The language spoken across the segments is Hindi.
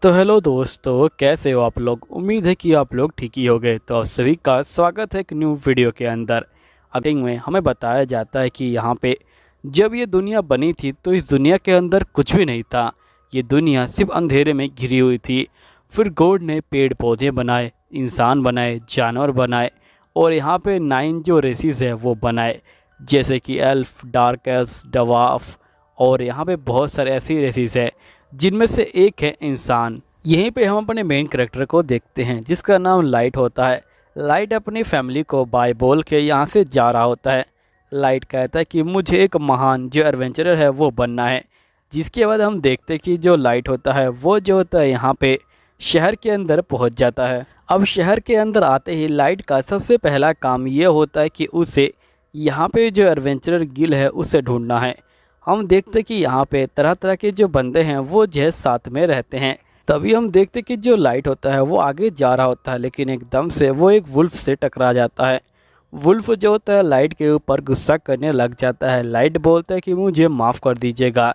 तो हेलो दोस्तों, कैसे हो आप लोग। उम्मीद है कि आप लोग ठीक ही होंगे। तो आप सभी का स्वागत है एक न्यू वीडियो के अंदर। अपडेटिंग में हमें बताया जाता है कि यहाँ पे जब ये दुनिया बनी थी तो इस दुनिया के अंदर कुछ भी नहीं था। ये दुनिया सिर्फ अंधेरे में घिरी हुई थी। फिर गॉड ने पेड़ पौधे बनाए, इंसान बनाए, जानवर बनाए और यहाँ पे 9 जो रेसिस है वो बनाए, जैसे कि एल्फ, डार्क एल्फ, डवार्फ और यहाँ पे बहुत सारे ऐसी रेसिस है जिनमें से एक है इंसान। यहीं पे हम अपने मेन कैरेक्टर को देखते हैं जिसका नाम लाइट होता है। लाइट अपनी फैमिली को बाय बोल के यहाँ से जा रहा होता है। लाइट कहता है कि मुझे एक महान जो एडवेंचरर है वो बनना है। जिसके बाद हम देखते हैं कि जो लाइट होता है वो जो होता है यहाँ पे शहर के अंदर पहुँच जाता है। अब शहर के अंदर आते ही लाइट का सबसे पहला काम ये होता है कि उसे यहाँ पे जो एडवेंचरर गिल है उसे ढूंढना है। हम देखते कि यहाँ पे तरह तरह के जो बंदे हैं वो जो है साथ में रहते हैं। तभी हम देखते कि जो लाइट होता है वो आगे जा रहा होता है, लेकिन एकदम से वो एक वुल्फ से टकरा जाता है। वुल्फ जो होता है लाइट के ऊपर गुस्सा करने लग जाता है। लाइट बोलता है कि मुझे माफ़ कर दीजिएगा,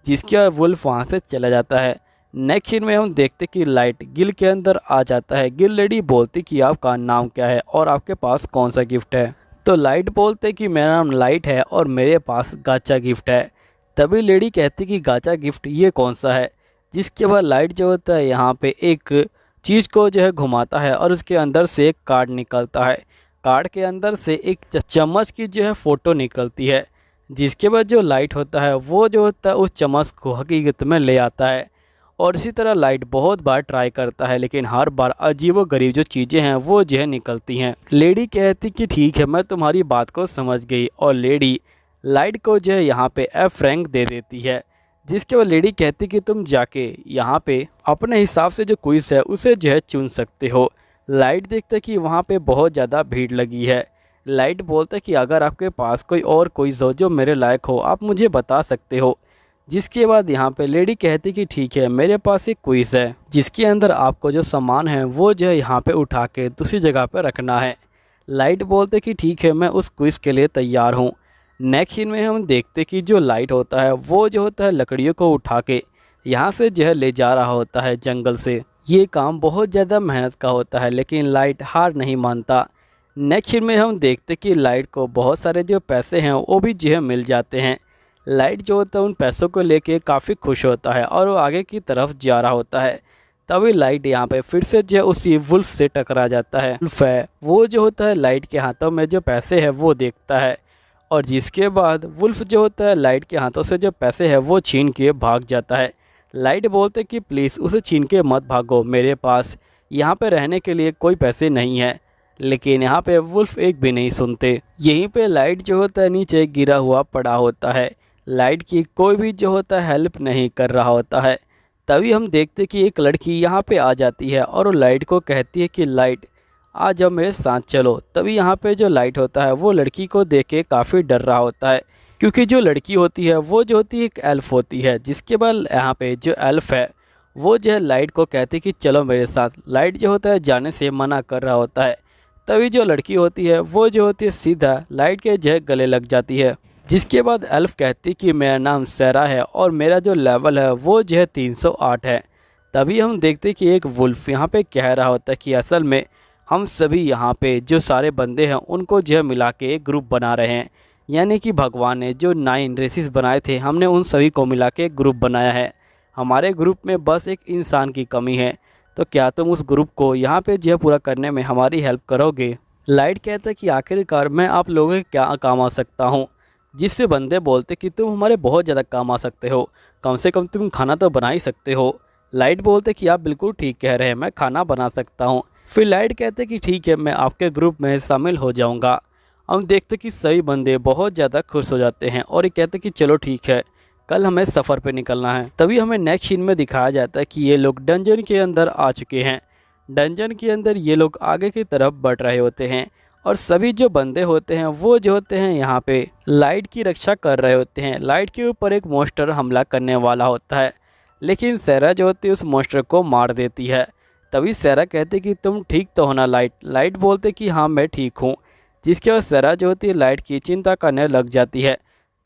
जिसके बाद वुल्फ वहाँ से चला जाता है। नेक्स्ट सीन में हम देखते कि लाइट गिल के अंदर आ जाता है। गिल लेडी बोलती कि आपका नाम क्या है और आपके पास कौन सा गिफ्ट है। तो लाइट बोलते कि मेरा नाम लाइट है और मेरे पास गाचा गिफ्ट है। तभी लेडी कहती कि गाचा गिफ्ट ये कौन सा है। जिसके बाद लाइट जो होता है यहाँ पे एक चीज़ को जो है घुमाता है और उसके अंदर से एक कार्ड निकलता है। कार्ड के अंदर से एक चम्मच की जो है फ़ोटो निकलती है। जिसके बाद जो लाइट होता है वो जो होता है उस चम्मच को हकीकत में ले आता है। और इसी तरह लाइट बहुत बार ट्राई करता है, लेकिन हर बार अजीबोगरीब जो चीज़ें हैं वो जो है निकलती हैं। लेडी कहती कि ठीक है, मैं तुम्हारी बात को समझ गई और लेडी लाइट को जो है यहाँ पे एफ रैंक दे देती है। जिसके बाद लेडी कहती कि तुम जाके यहाँ पे अपने हिसाब से जो क्विज़ है उसे जो है चुन सकते हो। लाइट देखता कि वहाँ पे बहुत ज़्यादा भीड़ लगी है। लाइट बोलता कि अगर आपके पास कोई और क्विज़ हो जो मेरे लायक हो आप मुझे बता सकते हो। जिसके बाद यहाँ पे लेडी कहती कि ठीक है, मेरे पास एक क्विज़ है जिसके अंदर आपको जो सामान है वो जो है यहाँ पे उठा के दूसरी जगह पे रखना है। लाइट बोलते कि ठीक है, मैं उस क्विज़ के लिए तैयार हूँ। नेक्स्ट सीन में हम देखते कि जो लाइट होता है वो जो होता है लकड़ियों को उठा के यहाँ से जो है ले जा रहा होता है जंगल से। ये काम बहुत ज़्यादा मेहनत का होता है, लेकिन लाइट हार नहीं मानता। नेक्स्ट सीन में हम देखते कि लाइट को बहुत सारे जो पैसे हैं वो भी जो है मिल जाते हैं। लाइट जो होता है उन पैसों को लेके काफ़ी खुश होता है और वो आगे की तरफ जा रहा होता है। तभी लाइट यहाँ पे फिर से जो है उसी वुल्फ से टकरा जाता है। वुल्फ है वो जो होता है लाइट के हाथों में जो पैसे है वो देखता है और जिसके बाद वुल्फ जो होता है लाइट के हाथों से जो पैसे है वो छीन के भाग जाता है। लाइट बोलते कि प्लीज़ उसे छीन के मत भागो, मेरे पास यहाँ पे रहने के लिए कोई पैसे नहीं है। लेकिन यहाँ पे वुल्फ एक भी नहीं सुनते। यहीं पे लाइट जो होता है नीचे गिरा हुआ पड़ा होता है। लाइट की कोई भी जो होता है हेल्प नहीं कर रहा होता है। तभी हम देखते कि एक लड़की यहाँ पे आ जाती है और वो लाइट को कहती है कि लाइट आ जाओ मेरे साथ चलो। तभी यहाँ पे जो लाइट होता है वो लड़की को देख के काफ़ी डर रहा होता है, क्योंकि जो लड़की होती है वो जो होती है एक एल्फ होती है। जिसके बाद यहाँ पे जो एल्फ है वो जो है लाइट को कहती है कि चलो मेरे साथ। लाइट जो होता है जाने से मना कर रहा होता है। तभी जो लड़की होती है वो जो होती है सीधा लाइट के जो है गले लग जाती है। जिसके बाद एल्फ कहती कि मेरा नाम सैरा है और मेरा जो लेवल है वो जो है 308 है। तभी हम देखते कि एक वुल्फ यहाँ पे कह रहा होता है कि असल में हम सभी यहाँ पे जो सारे बंदे हैं उनको जो है मिला के एक ग्रुप बना रहे हैं। यानी कि भगवान ने जो 9 रेसिस बनाए थे हमने उन सभी को मिला के एक ग्रुप बनाया है। हमारे ग्रुप में बस एक इंसान की कमी है, तो क्या तुम उस ग्रुप को यहाँ पे जो है पूरा करने में हमारी हेल्प करोगे। लाइट कहता है कि आखिरकार मैं आप लोगों के क्या काम आ सकता हूँ। जिस पे बंदे बोलते कि तुम हमारे बहुत ज़्यादा काम आ सकते हो, कम से कम तुम खाना तो बना ही सकते हो। लाइट बोलते कि आप बिल्कुल ठीक कह रहे हैं, मैं खाना बना सकता हूँ। फिर लाइट कहते कि ठीक है, मैं आपके ग्रुप में शामिल हो जाऊंगा। हम देखते कि सभी बंदे बहुत ज़्यादा खुश हो जाते हैं और ये कहते कि चलो ठीक है, कल हमें सफ़र पे निकलना है। तभी हमें नेक्स्ट सीन में दिखाया जाता है कि ये लोग डंजन के अंदर आ चुके हैं। डंजन के अंदर ये लोग आगे की तरफ बढ़ रहे होते हैं और सभी जो बंदे होते हैं वो जो होते हैं यहाँ पे लाइट की रक्षा कर रहे होते हैं। लाइट के ऊपर एक मॉन्स्टर हमला करने वाला होता है, लेकिन सैरा जो होती है उस मॉन्स्टर को मार देती है। तभी सैरा कहते कि तुम ठीक तो हो ना लाइट। लाइट बोलते कि हाँ मैं ठीक हूँ। जिसके बाद सैरा जो होती है लाइट की चिंता करने लग जाती है।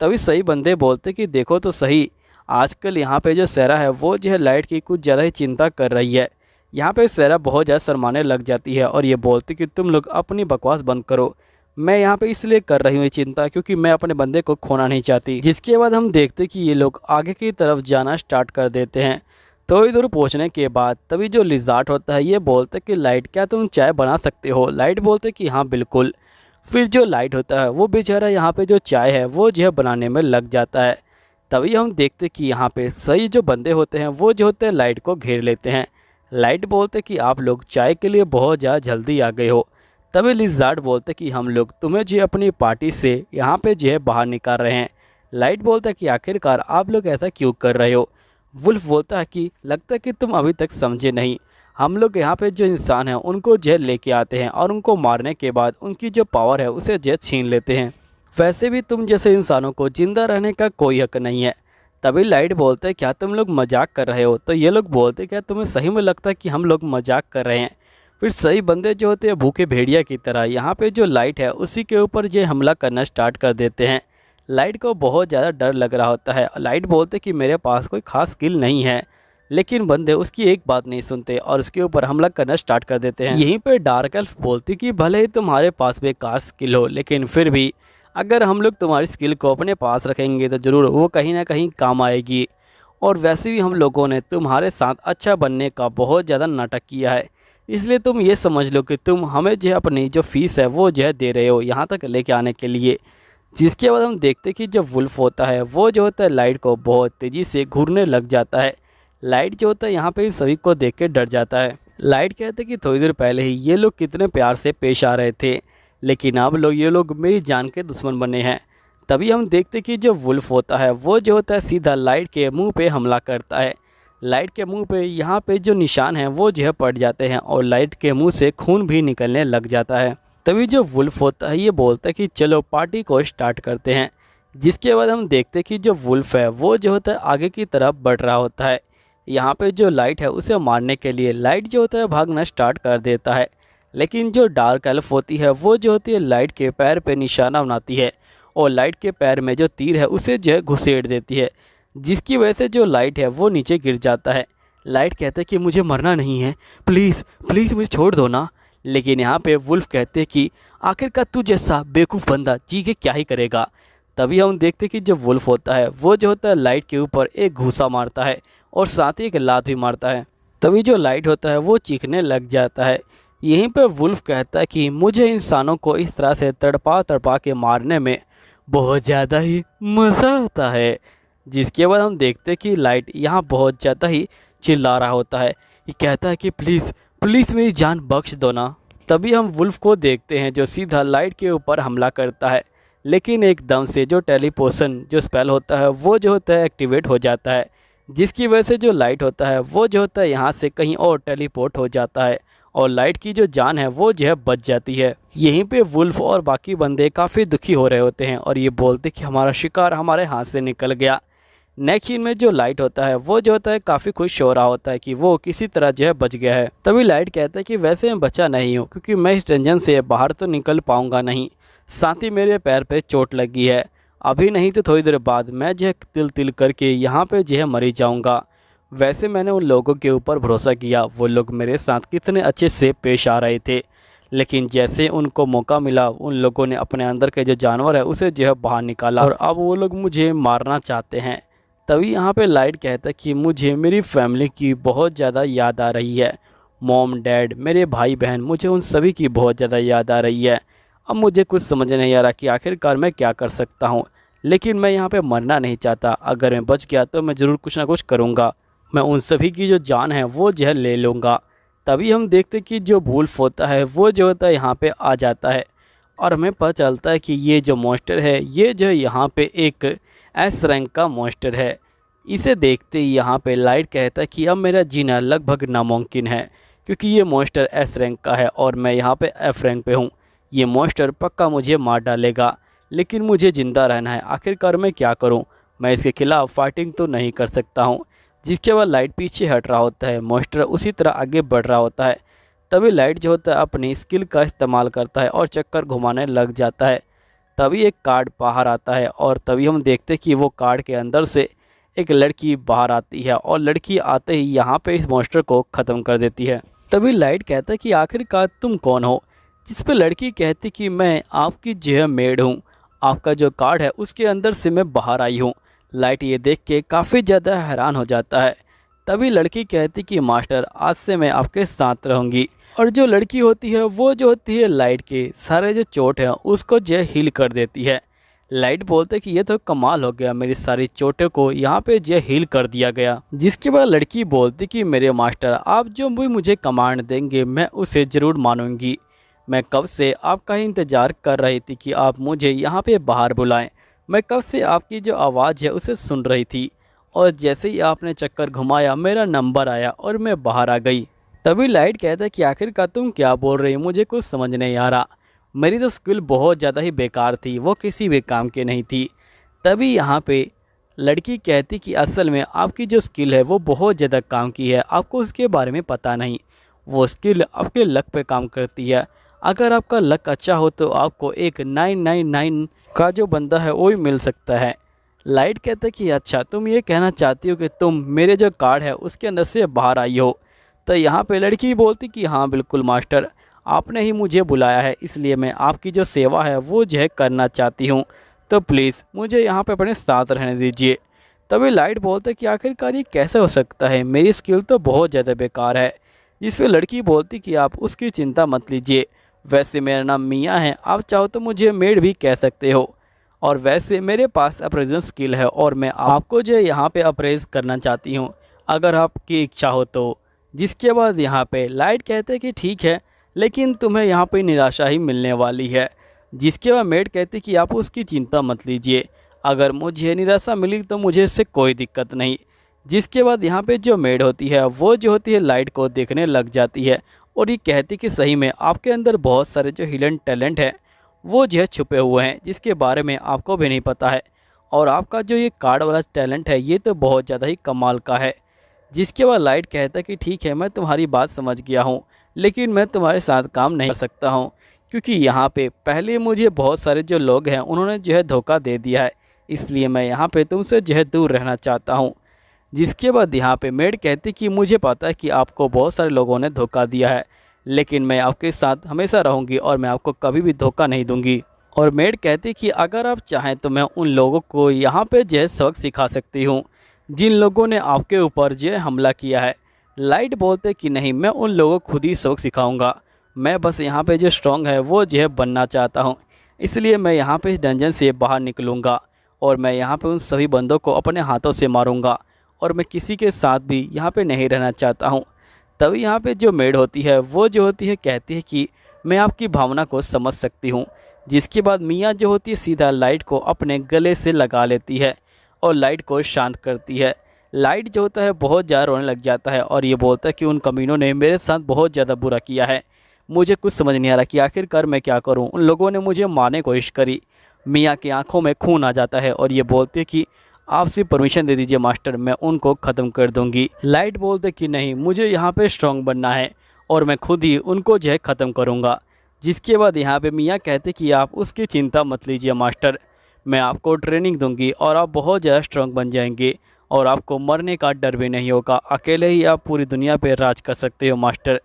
तभी सही बंदे बोलते कि देखो तो सही, आजकल यहाँ पे जो सेरा है वो जो है लाइट की कुछ ज़्यादा ही चिंता कर रही है। यहाँ पे सेरा बहुत ज़्यादा शर्माने लग जाती है और ये बोलती कि तुम लोग अपनी बकवास बंद करो, मैं यहाँ पे इसलिए कर रही हूँ ये चिंता क्योंकि मैं अपने बंदे को खोना नहीं चाहती। जिसके बाद हम देखते कि ये लोग आगे की तरफ जाना स्टार्ट कर देते हैं। तो इधर पहुँचने के बाद तभी जो लिजार्ड होता है ये बोलते कि लाइट क्या तुम चाय बना सकते हो। लाइट बोलते कि हाँ बिल्कुल। फिर जो लाइट होता है वो बेचारा यहाँ पे जो चाय है वो जो है बनाने में लग जाता है। तभी हम देखते कि यहाँ पे सही जो बंदे होते हैं वो जो होते हैं लाइट को घेर लेते हैं। लाइट बोलते कि आप लोग चाय के लिए बहुत ज़्यादा जल्दी आ गए हो। तभी लिजार्ड बोलते कि हम लोग तुम्हें जो अपनी पार्टी से यहाँ पे जो है बाहर निकाल रहे हैं। लाइट बोलता है कि आखिरकार आप लोग ऐसा क्यों कर रहे हो। वुल्फ बोलता है कि लगता है कि तुम अभी तक समझे नहीं, हम लोग यहाँ पे जो इंसान हैं उनको जेल लेके आते हैं और उनको मारने के बाद उनकी जो पावर है उसे जेल छीन लेते हैं। वैसे भी तुम जैसे इंसानों को जिंदा रहने का कोई हक नहीं है। तभी लाइट बोलते क्या तुम लोग मजाक कर रहे हो। तो ये लोग बोलते क्या तुम्हें सही में लगता है कि हम लोग मजाक कर रहे हैं। फिर सही बंदे जो होते हैं भूखे भेड़िया की तरह यहाँ पे जो लाइट है उसी के ऊपर जो हमला करना स्टार्ट कर देते हैं। लाइट को बहुत ज़्यादा डर लग रहा होता है। लाइट बोलते कि मेरे पास कोई ख़ास स्किल नहीं है, लेकिन बंदे उसकी एक बात नहीं सुनते और उसके ऊपर हमला करना स्टार्ट कर देते हैं। यहीं पे डार्क एल्फ बोलती कि भले ही तुम्हारे पास बेकार स्किल हो, लेकिन फिर भी अगर हम लोग तुम्हारी स्किल को अपने पास रखेंगे तो ज़रूर वो कहीं ना कहीं काम आएगी। और वैसे भी हम लोगों ने तुम्हारे साथ अच्छा बनने का बहुत ज़्यादा नाटक किया है, इसलिए तुम ये समझ लो कि तुम हमें जो अपनी जो फ़ीस है वो जो है दे रहे हो यहाँ तक लेके आने के लिए। जिसके बाद हम देखते कि जब वुल्फ होता है वो जो होता है लाइट को बहुत तेज़ी से घूरने लग जाता है। लाइट जो होता है यहाँ पे इन सभी को देख के डर जाता है। लाइट कहते कि थोड़ी देर पहले ही ये लोग कितने प्यार से पेश आ रहे थे, लेकिन अब ये लोग मेरी जान के दुश्मन बने हैं। तभी हम देखते कि जो वुल्फ होता है वो जो होता है सीधा लाइट के मुंह पे हमला करता है। लाइट के मुंह पे यहाँ पे जो निशान हैं वो जो है पड़ जाते हैं और लाइट के मुंह से खून भी निकलने लग जाता है। तभी जो वुल्फ होता है ये बोलता है कि चलो पार्टी को स्टार्ट करते हैं। जिसके बाद हम देखते कि जो वुल्फ है वो जो होता है आगे की तरफ बढ़ रहा होता है। यहाँ पे जो लाइट है उसे मारने के लिए लाइट जो होता है भागना स्टार्ट कर देता है, लेकिन जो डार्क एल्फ होती है वो जो होती है लाइट के पैर पे निशाना बनाती है और लाइट के पैर में जो तीर है उसे जो है घुसेड़ देती है, जिसकी वजह से जो लाइट है वो नीचे गिर जाता है। लाइट कहते हैं कि मुझे मरना नहीं है, प्लीज़ प्लीज़ मुझे छोड़ दो ना। लेकिन यहाँ पे वुल्फ कहते हैं कि आखिरकार तू जैसा बेवकूफ़ बंदा जी के क्या ही करेगा। तभी हम देखते कि जो वुल्फ होता है वो जो होता है लाइट के ऊपर एक घूसा मारता है और साथ ही एक लात भी मारता है। तभी जो लाइट होता है वो चीखने लग जाता है। यहीं पे वुल्फ कहता है कि मुझे इंसानों को इस तरह से तड़पा तड़पा के मारने में बहुत ज़्यादा ही मज़ा आता है। जिसके बाद हम देखते कि लाइट यहाँ बहुत ज़्यादा ही चिल्ला रहा होता है। ये कहता है कि प्लीज़ प्लीज़ मेरी जान बख्श दो ना। तभी हम वुल्फ को देखते हैं जो सीधा लाइट के ऊपर हमला करता है, लेकिन एकदम से जो टेलीपोर्शन जो स्पेल होता है वो जो होता है एक्टिवेट हो जाता है, जिसकी वजह से जो लाइट होता है वो जो होता है यहाँ से कहीं और टेलीपोर्ट हो जाता है और लाइट की जो जान है वो जो है बच जाती है। यहीं पे वुल्फ और बाकी बंदे काफ़ी दुखी हो रहे होते हैं और ये बोलते कि हमारा शिकार हमारे हाथ से निकल गया। नेक्स्ट सीन में जो लाइट होता है वो जो होता है काफ़ी खुश हो रहा होता है कि वो किसी तरह जो है बच गया है। तभी लाइट कहता है कि वैसे मैं बचा नहीं हूँ क्योंकि मैं इस डंजन से बाहर तो निकल पाऊँगा नहीं, साथ ही मेरे पैर पे चोट लगी है, अभी नहीं तो थोड़ी देर बाद मैं जो है तिल तिल करके यहाँ पे जो है मरी जाऊँगा। वैसे मैंने उन लोगों के ऊपर भरोसा किया, वो लोग मेरे साथ कितने अच्छे से पेश आ रहे थे, लेकिन जैसे उनको मौका मिला उन लोगों ने अपने अंदर के जो जानवर है उसे जो है बाहर निकाला और अब वो लोग मुझे मारना चाहते हैं। तभी यहाँ पे लाइट कहता है कि मुझे मेरी फैमिली की बहुत ज़्यादा याद आ रही है, मॉम डैड मेरे भाई बहन, मुझे उन सभी की बहुत ज़्यादा याद आ रही है। अब मुझे कुछ समझ नहीं आ रहा कि आखिरकार मैं क्या कर सकता हूँ, लेकिन मैं यहाँ पे मरना नहीं चाहता। अगर मैं बच गया तो मैं ज़रूर कुछ ना कुछ करूँगा, मैं उन सभी की जो जान है वो जो है ले लूँगा। तभी हम देखते कि जो वुल्फ होता है वो जो होता है यहाँ पे आ जाता है और हमें पता चलता है कि ये जो मॉन्स्टर है ये जो यहाँ पे एक एस रैंक का मॉन्स्टर है। इसे देखते ही यहाँ पे लाइट कहता है कि अब मेरा जीना लगभग नामुमकिन है क्योंकि ये मॉन्स्टर एस रैंक का है और मैं यहाँ पे एफ रैंक पे हूँ। ये मॉन्स्टर पक्का मुझे मार डालेगा, लेकिन मुझे ज़िंदा रहना है। आखिरकार मैं क्या करूँ, मैं इसके खिलाफ़ फाइटिंग तो नहीं कर सकता हूँ। जिसके बाद लाइट पीछे हट रहा होता है, मॉन्स्टर उसी तरह आगे बढ़ रहा होता है। तभी लाइट जो होता है अपनी स्किल का इस्तेमाल करता है और चक्कर घुमाने लग जाता है। तभी एक कार्ड बाहर आता है और तभी हम देखते कि वो कार्ड के अंदर से एक लड़की बाहर आती है और लड़की आते ही यहाँ पे इस मॉन्स्टर को ख़त्म कर देती है। तभी लाइट कहता है कि आखिरकार तुम कौन हो, जिस पे लड़की कहती कि मैं आपकी जो है मेड हूँ, आपका जो कार्ड है उसके अंदर से मैं बाहर आई हूँ। लाइट ये देख के काफ़ी ज़्यादा हैरान हो जाता है। तभी लड़की कहती कि मास्टर आज से मैं आपके साथ रहूँगी। और जो लड़की होती है वो जो होती है लाइट के सारे जो चोट है उसको जो हील कर देती है। लाइट बोलते कि ये तो कमाल हो गया, मेरी सारी चोटों को यहाँ पे जो हील कर दिया गया। जिसके बाद लड़की बोलती कि मेरे मास्टर आप जो भी मुझे कमांड देंगे मैं उसे ज़रूर मानूंगी। मैं कब से आपका ही इंतज़ार कर रही थी कि आप मुझे यहाँ पे बाहर बुलाएं। मैं कब से आपकी जो आवाज़ है उसे सुन रही थी और जैसे ही आपने चक्कर घुमाया मेरा नंबर आया और मैं बाहर आ गई। तभी लाइट कहता है कि आखिरकार तुम क्या बोल रही हो, मुझे कुछ समझ नहीं आ रहा। मेरी तो स्किल बहुत ज़्यादा ही बेकार थी, वो किसी भी काम की नहीं थी। तभी यहाँ पे लड़की कहती कि असल में आपकी जो स्किल है वो बहुत ज़्यादा काम की है, आपको उसके बारे में पता नहीं। वो स्किल आपके लक पे काम करती है। अगर आपका लक अच्छा हो तो आपको एक 999 का जो बंदा है वो ही मिल सकता है। लाइट कहता है कि अच्छा तुम ये कहना चाहती हो कि तुम मेरे जो कार्ड है उसके अंदर से बाहर आई हो। तो यहाँ पे लड़की बोलती कि हाँ बिल्कुल मास्टर, आपने ही मुझे बुलाया है इसलिए मैं आपकी जो सेवा है वो जो है करना चाहती हूँ, तो प्लीज़ मुझे यहाँ पे अपने साथ रहने दीजिए। तभी लाइट बोलते कि आखिरकार ये कैसे हो सकता है, मेरी स्किल तो बहुत ज़्यादा बेकार है। जिस पे लड़की बोलती कि आप उसकी चिंता मत लीजिए, वैसे मेरा नाम मियाँ है, आप चाहो तो मुझे मेड भी कह सकते हो। और वैसे मेरे पास अप्रेजल स्किल है और मैं आपको जो यहाँ पे अप्रेज करना चाहती हूँ, अगर आपकी इच्छा हो तो। जिसके बाद यहाँ पे लाइट कहते हैं कि ठीक है, लेकिन तुम्हें यहाँ पे निराशा ही मिलने वाली है। जिसके बाद मेड कहती कि आप उसकी चिंता मत लीजिए, अगर मुझे निराशा मिली तो मुझे इससे कोई दिक्कत नहीं। जिसके बाद यहाँ पे जो मेड होती है वो जो होती है लाइट को देखने लग जाती है और ये कहती कि सही में आपके अंदर बहुत सारे जो हिडन टैलेंट है वो जो है छुपे हुए हैं, जिसके बारे में आपको भी नहीं पता है। और आपका जो ये कार्ड वाला टैलेंट है ये तो बहुत ज़्यादा ही कमाल का है। जिसके बाद लाइट कहता है कि ठीक है मैं तुम्हारी बात समझ गया हूँ, लेकिन मैं तुम्हारे साथ काम नहीं कर सकता हूँ, क्योंकि यहाँ पे पहले मुझे बहुत सारे जो लोग हैं उन्होंने जो है धोखा दे दिया है, इसलिए मैं यहाँ पे तुमसे जो है दूर रहना चाहता हूँ। जिसके बाद यहाँ पे मेड कहती कि मुझे पता है कि आपको बहुत सारे लोगों ने धोखा दिया है, लेकिन मैं आपके साथ हमेशा रहूँगी और मैं आपको कभी भी धोखा नहीं दूँगी। और मेड कहती कि अगर आप चाहें तो मैं उन लोगों को यहाँ पे जो है सबक सिखा सकती हूँ जिन लोगों ने आपके ऊपर जो है हमला किया है। लाइट बोलते कि नहीं, मैं उन लोगों को खुद ही सबक सिखाऊंगा, मैं बस यहाँ पे जो स्ट्रॉन्ग है वो जो है बनना चाहता हूँ, इसलिए मैं यहाँ पे इस डंजन से बाहर निकलूँगा और मैं यहाँ पे उन सभी बंदों को अपने हाथों से मारूँगा और मैं किसी के साथ भी यहाँ पे नहीं रहना चाहता हूँ। तभी यहाँ पे जो मेड होती है वो जो होती है कहती है कि मैं आपकी भावना को समझ सकती हूँ। जिसके बाद मियाँ जो होती है सीधा लाइट को अपने गले से लगा लेती है और लाइट को शांत करती है। लाइट जो होता है बहुत ज़्यादा रोने लग जाता है और ये बोलता है कि उन कमीनों ने मेरे साथ बहुत ज़्यादा बुरा किया है, मुझे कुछ समझ नहीं आ रहा कि आखिरकार मैं क्या करूं। उन लोगों ने मुझे मारने की कोशिश करी। मियाँ की आंखों में खून आ जाता है और ये बोलते कि आप सिर्फ परमिशन दे दीजिए मास्टर, मैं उनको ख़त्म कर दूंगी। लाइट बोलते कि नहीं, मुझे यहाँ पे स्ट्रॉन्ग बनना है और मैं खुद ही उनको जो है ख़त्म करूँगा। जिसके बाद यहाँ पे मियाँ कहते कि आप उसकी चिंता मत लीजिए मास्टर, मैं आपको ट्रेनिंग दूंगी और आप बहुत ज़्यादा स्ट्रॉन्ग बन जाएंगे और आपको मरने का डर भी नहीं होगा, अकेले ही आप पूरी दुनिया पे राज कर सकते हो मास्टर।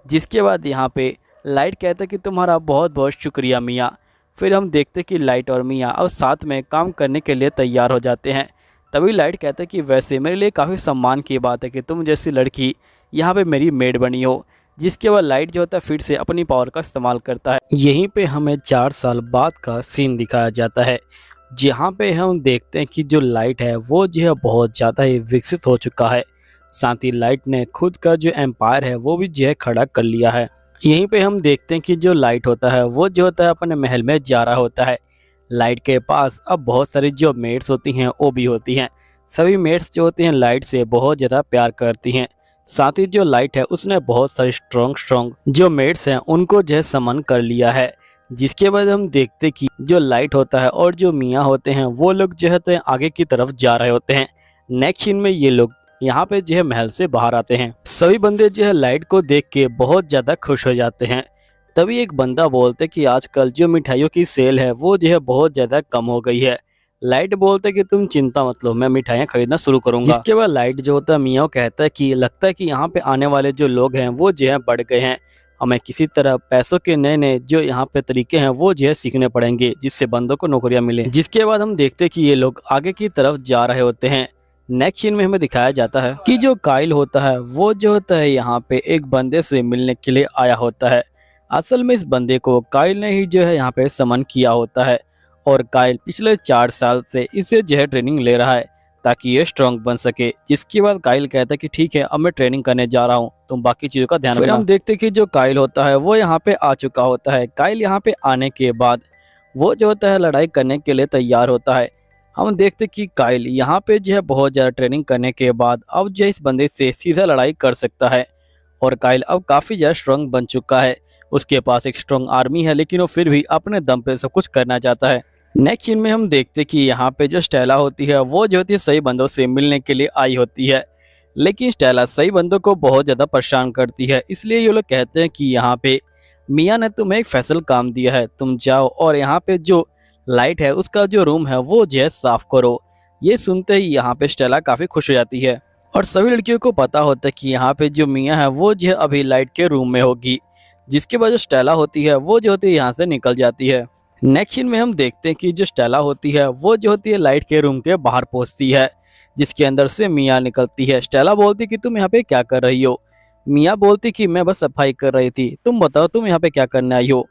जिसके बाद यहाँ पे लाइट कहता कि तुम्हारा बहुत बहुत शुक्रिया मियाँ। फिर हम देखते कि लाइट और मियाँ अब साथ में काम करने के लिए तैयार हो जाते हैं। तभी लाइट कहता कि वैसे मेरे लिए काफ़ी सम्मान की बात है कि तुम जैसी लड़की यहाँ पे मेरी मेड बनी हो। जिसके बाद लाइट जो होता है फिर से अपनी पावर का इस्तेमाल करता है। यहीं पे हमें 4 साल बाद का सीन दिखाया जाता है, जहाँ पे हम देखते हैं कि जो लाइट है वो जो है बहुत ज़्यादा ही विकसित हो चुका है। साथ ही लाइट ने खुद का जो एम्पायर है वो भी जो है खड़ा कर लिया है। यहीं पे हम देखते हैं कि जो लाइट होता है वो जो होता है अपने महल में जा रहा होता है। लाइट के पास अब बहुत सारी जो मेट्स होती हैं वो भी होती हैं। सभी मेट्स जो होती हैं लाइट से बहुत ज़्यादा प्यार करती हैं। साथ ही जो लाइट है उसने बहुत सारे स्ट्रॉन्ग जो मेट्स हैं उनको जो है समन कर लिया है। जिसके बाद हम देखते कि जो लाइट होता है और जो मियाँ होते हैं वो लोग जो है तो आगे की तरफ जा रहे होते हैं। नेक्स्ट सीन में ये लोग यहाँ पे जो है महल से बाहर आते हैं। सभी बंदे जो है लाइट को देख के बहुत ज़्यादा खुश हो जाते हैं। तभी एक बंदा बोलते कि आजकल जो मिठाइयों की सेल है वो जो है बहुत ज़्यादा कम हो गई है, लाइट बोलते कि तुम चिंता मत लो, मैं मिठाइयाँ खरीदना शुरू करूंगा। जिसके बाद लाइट जो होता है मियाँ कहता है कि लगता है कि यहाँ पे आने वाले जो लोग हैं वो जो है बढ़ गए हैं, हमें किसी तरह पैसों के नए नए जो यहाँ पे तरीके हैं वो जो है सीखने पड़ेंगे जिससे बंदों को नौकरियां मिले। जिसके बाद हम देखते हैं कि ये लोग आगे की तरफ जा रहे होते हैं। नेक्स्ट सीन में हमें दिखाया जाता है कि जो काइल होता है वो जो होता है यहाँ पे एक बंदे से मिलने के लिए आया होता है। असल में इस बंदे को काइल ने ही जो है यहाँ पे समन किया होता है और काइल पिछले 4 साल से इसे जो है ट्रेनिंग ले रहा है ताकि ये स्ट्रांग बन सके। जिसके बाद काइल कहता है कि ठीक है, अब मैं ट्रेनिंग करने जा रहा हूँ, तुम बाकी चीजों का ध्यान रखना। फिर हम देखते कि जो काइल होता है वो यहाँ पे आ चुका होता है। काइल यहाँ पे आने के बाद वो जो होता है लड़ाई करने के लिए तैयार होता है। हम देखते कि काइल यहाँ पे जो है बहुत ज़्यादा ट्रेनिंग करने के बाद अब जो इस बंदे से सीधा लड़ाई कर सकता है और काइल अब काफ़ी ज़्यादा स्ट्रांग बन चुका है। उसके पास एक स्ट्रांग आर्मी है लेकिन वो फिर भी अपने दम पे सब कुछ करना चाहता है। नेक्स्ट सीन में हम देखते कि यहाँ पे जो स्टेला होती है वो जो होती है सही बंदों से मिलने के लिए आई होती है, लेकिन स्टेला सही बंदों को बहुत ज़्यादा परेशान करती है। इसलिए ये लोग कहते हैं कि यहाँ पे मियाँ ने तुम्हें एक फैसल काम दिया है, तुम जाओ और यहाँ पे जो लाइट है उसका जो रूम है वो जो है साफ करो। ये सुनते ही यहाँ पे स्टेला काफ़ी खुश हो जाती है और सभी लड़कियों को पता होता है कि यहाँ पे जो मियाँ है वो जो है अभी लाइट के रूम में होगी। जिसके बाद जो स्टेला होती है वो जो होती है यहाँ से निकल जाती है। नेक्स्ट सीन में हम देखते हैं कि जो स्टेला होती है वो जो होती है लाइट के रूम के बाहर पहुंचती है जिसके अंदर से मियाँ निकलती है। स्टेला बोलती कि तुम यहाँ पे क्या कर रही हो। मियाँ बोलती कि मैं बस सफाई कर रही थी, तुम बताओ तुम यहाँ पे क्या करने आई हो।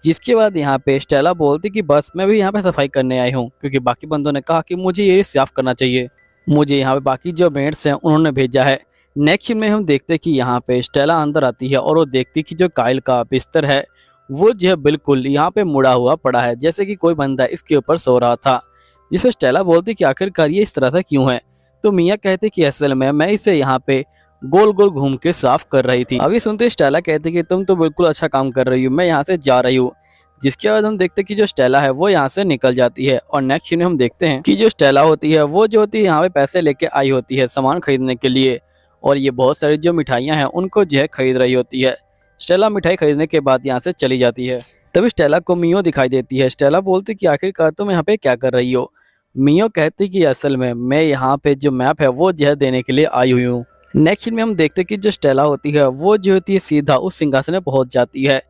जिसके बाद यहाँ पे स्टेला बोलती कि बस मैं भी यहाँ पे सफाई करने आई हूँ क्योंकि बाकी बंदों ने कहा कि मुझे ये साफ करना चाहिए, मुझे यहाँ पे बाकी जो मेट्स हैं उन्होंने भेजा है। नेक्स्ट सीन में हम देखते कि यहाँ पे स्टेला अंदर आती है और वो देखती कि जो काइल का बिस्तर है वो जो है बिल्कुल यहाँ पे मुड़ा हुआ पड़ा है, जैसे कि कोई बंदा इसके ऊपर सो रहा था। जिसमें स्टेला बोलती कि आखिरकार ये इस तरह से क्यों है। तो मियाँ कहते कि असल में मैं इसे यहाँ पे गोल गोल घूम के साफ कर रही थी। अभी सुनते स्टेला कहती कि तुम तो बिल्कुल अच्छा काम कर रही हो, मैं यहाँ से जा रही हूँ। जिसके बाद हम देखते कि जो स्टेला है वो यहाँ से निकल जाती है और नेक्स्ट सीन में हम देखते हैं कि जो स्टेला होती है वो जो होती है यहाँ पे पैसे लेके आई होती है सामान खरीदने के लिए और ये बहुत सारी जो मिठाइयाँ हैं उनको जो है खरीद रही होती है। स्टेला मिठाई खरीदने के बाद यहाँ से चली जाती है। तभी स्टेला को मियो दिखाई देती है। स्टेला बोलती कि आखिरकार तुम यहाँ पे क्या कर रही हो। मियो कहती कि असल में मैं यहाँ पे जो मैप है वो जो है देने के लिए आई हुई हूँ। नेक्स्ट सीन में हम देखते कि जो स्टेला होती है वो जो होती है सीधा उस सिंहासन में पहुंच जाती है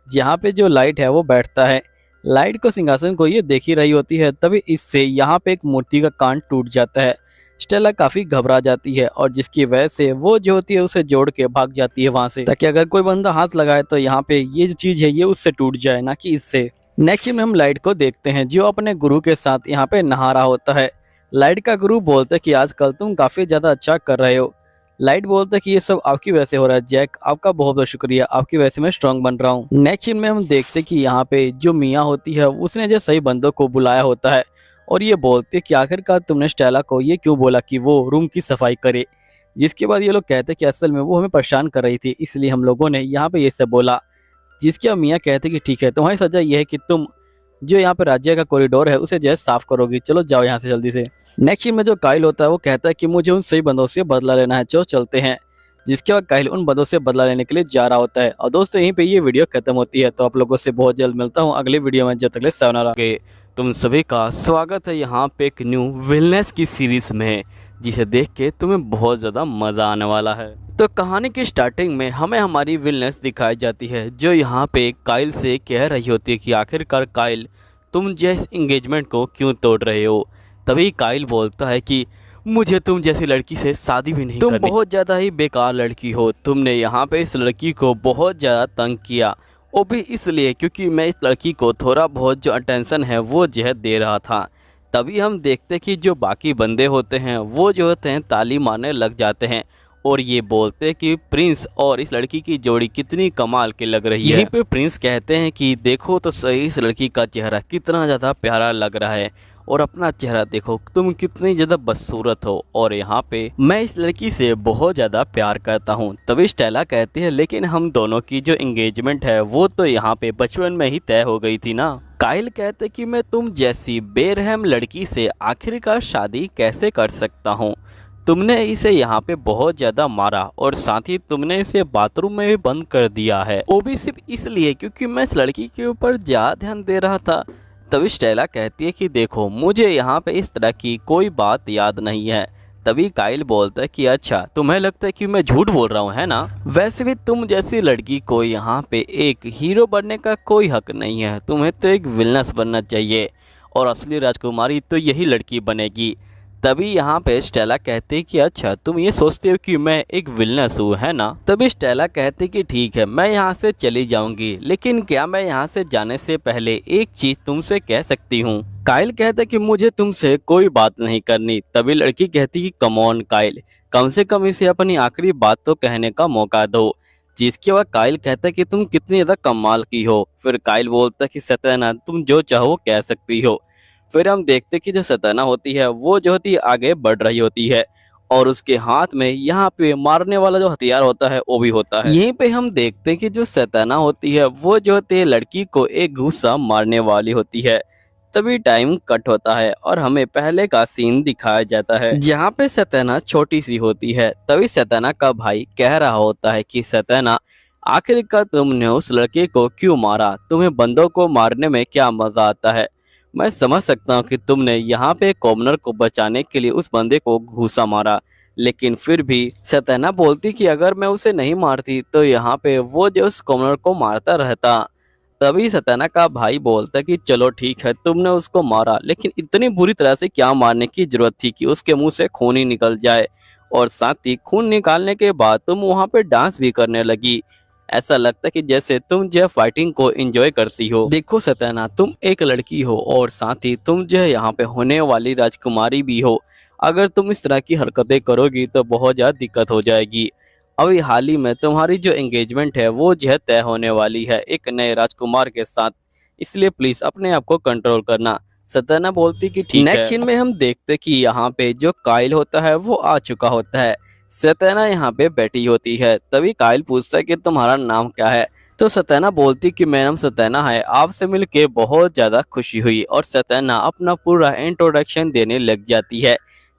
जहाँ पे जो लाइट है वो बैठता है। लाइट को सिंहासन को ये देख ही रही होती है, तभी इससे यहाँ पे एक मूर्ति का कान टूट जाता है। स्टेला काफी घबरा जाती है और जिसकी वजह से वो जो होती है उसे जोड़ के भाग जाती है वहां से, ताकि अगर कोई बंदा हाथ लगाए तो यहाँ पे ये जो चीज है ये उससे टूट जाए, ना कि इससे। नेक्स्ट में हम लाइट को देखते हैं जो अपने गुरु के साथ यहाँ पे नहा रहा होता है। लाइट का गुरु बोलता है कि आजकल तुम काफी ज्यादा अच्छा कर रहे हो। लाइट बोलता है कि ये सब आपकी वजह से हो रहा है जैक, आपका बहुत बहुत शुक्रिया, आपकी वजह से मैं स्ट्रांग बन रहा हूँ। नेक्स्ट में हम देखते हैं कि यहाँ पे जो मियाँ होती है उसने जो सही बंदों को बुलाया होता है और ये बोलते कि आखिरकार तुमने स्टेला को ये क्यों बोला कि वो रूम की सफाई करे। जिसके बाद ये लोग कहते कि असल में वो हमें परेशान कर रही थी इसलिए हम लोगों ने यहाँ पे ये सब बोला। जिसके बाद मियाँ कहते कि ठीक है, तुम्हारी सजा ये है कि तुम जो यहाँ पे राज्य का कॉरिडोर है उसे जो है साफ करोगी, चलो जाओ यहाँ से जल्दी से। नेक्स्ट में जो काइल होता है वो कहता है कि मुझे उन सही बंदों से बदला लेना है, जो चलते हैं। जिसके बाद काइल उन बंदों से बदला लेने के लिए जा रहा होता है। और दोस्तों यहीं पे ये वीडियो खत्म होती है, तो आप लोगों से बहुत जल्द मिलता हूँ अगले वीडियो में। जब तक सायोनारा। तुम सभी का स्वागत है यहाँ पे एक न्यू विलनेस की सीरीज में, जिसे देख के तुम्हें बहुत ज़्यादा मज़ा आने वाला है। तो कहानी की स्टार्टिंग में हमें हमारी विलनेस दिखाई जाती है जो यहाँ पे काइल से कह रही होती है कि आखिरकार काइल तुम जिस इंगेजमेंट को क्यों तोड़ रहे हो। तभी काइल बोलता है कि मुझे तुम जैसी लड़की से शादी भी नहीं करनी, तुम बहुत ज़्यादा ही बेकार लड़की हो। तुमने यहाँ पे इस लड़की को बहुत ज़्यादा तंग किया, वो भी इसलिए क्योंकि मैं इस लड़की को थोड़ा बहुत जो अटेंशन है वो जो है दे रहा था। तभी हम देखते कि जो बाकी बंदे होते हैं वो जो होते हैं ताली मारने लग जाते हैं और ये बोलते हैं कि प्रिंस और इस लड़की की जोड़ी कितनी कमाल की लग रही है। यहीं पे प्रिंस कहते हैं कि देखो तो सही, इस लड़की का चेहरा कितना ज़्यादा प्यारा लग रहा है और अपना चेहरा देखो, तुम कितनी ज़्यादा बदसूरत हो और यहाँ पे मैं इस लड़की से बहुत ज़्यादा प्यार करता हूँ। तभी स्टेला कहती है लेकिन हम दोनों की जो एंगेजमेंट है वो तो यहाँ पे बचपन में ही तय हो गई थी ना। काइल कहते कि मैं तुम जैसी बेरहम लड़की से आखिरकार शादी कैसे कर सकता हूँ। तुमने इसे यहाँ पे बहुत ज़्यादा मारा और साथ ही तुमने इसे बाथरूम में भी बंद कर दिया है, वो भी सिर्फ इसलिए क्योंकि मैं इस लड़की के ऊपर ज़्यादा ध्यान दे रहा था। तभी स्टेला कहती है कि देखो मुझे यहाँ पे इस तरह की कोई बात याद नहीं है। तभी काइल बोलता है कि अच्छा तुम्हें लगता है कि मैं झूठ बोल रहा हूँ है ना। वैसे भी तुम जैसी लड़की को यहाँ पे एक हीरो बनने का कोई हक नहीं है, तुम्हें तो एक विलनस बनना चाहिए और असली राजकुमारी तो यही लड़की बनेगी। तभी यहाँ पे स्टेला कहते कि अच्छा तुम ये सोचते हो कि मैं एक विलनस हूँ है ना। तभी स्टेला कहते कि ठीक है मैं यहाँ से चली जाऊंगी, लेकिन क्या मैं यहाँ से जाने से पहले एक चीज तुमसे कह सकती हूँ। काइल कहता कि मुझे तुमसे कोई बात नहीं करनी। तभी लड़की कहती कि कम ऑन काइल, कम से कम इसे अपनी आखिरी बात तो कहने का मौका दो। जिसके बाद काइल कहता कि तुम कितनी ज्यादा कमाल की हो। फिर काइल बोलता कि सत्यना तुम जो चाहो कह सकती हो। फिर हम देखते कि जो सतना होती है वो जो होती है आगे बढ़ रही होती है और उसके हाथ में यहाँ पे मारने वाला जो हथियार होता है वो भी होता है। यहीं पे हम देखते हैं कि जो सतना होती है वो जो होती है लड़की को एक घूसा मारने वाली होती है। तभी टाइम कट होता है और हमें पहले का सीन दिखाया जाता है जहाँ पे सतना छोटी सी होती है। तभी सतना का भाई कह रहा होता है कि सतना आखिरकार तुमने उस लड़के को क्यों मारा, तुम्हें बंदों को मारने में क्या मजा आता है। मैं समझ सकता हूँ कि तुमने यहाँ पे कॉमनर को बचाने के लिए उस बंदे को घूसा मारा, लेकिन फिर भी सतना बोलती कि अगर मैं उसे नहीं मारती तो यहाँ पे वो जो उस कॉमनर को मारता रहता। तभी सतना का भाई बोलता कि चलो ठीक है तुमने उसको मारा, लेकिन इतनी बुरी तरह से क्या मारने की जरूरत थी कि उसके मुंह से खून ही निकल जाए, और साथ ही खून निकालने के बाद तुम वहाँ पे डांस भी करने लगी। ऐसा लगता कि जैसे तुम जो फाइटिंग को एंजॉय करती हो। देखो सतना तुम एक लड़की हो और साथ ही तुम जो यहाँ पे होने वाली राजकुमारी भी हो। अगर तुम इस तरह की हरकतें करोगी तो बहुत ज़्यादा दिक्कत हो जाएगी। अभी हाल ही में तुम्हारी जो एंगेजमेंट है वो जो है तय होने वाली है एक नए राजकुमार के साथ, इसलिए प्लीज अपने आप को कंट्रोल करना। सतना बोलती कि ठीक है। नेक्स्ट सीन में हम देखते कि यहाँ पे जो काइल होता है वो आ चुका होता है। सतना यहाँ पे बैठी होती है। तभी काइल पूछता है कि तुम्हारा नाम क्या है। तो सतना बोलती कि मेरा नाम सतना है, आपसे मिलके बहुत ज्यादा खुशी हुई, और सतना अपना पूरा इंट्रोडक्शन देने लग जाती है।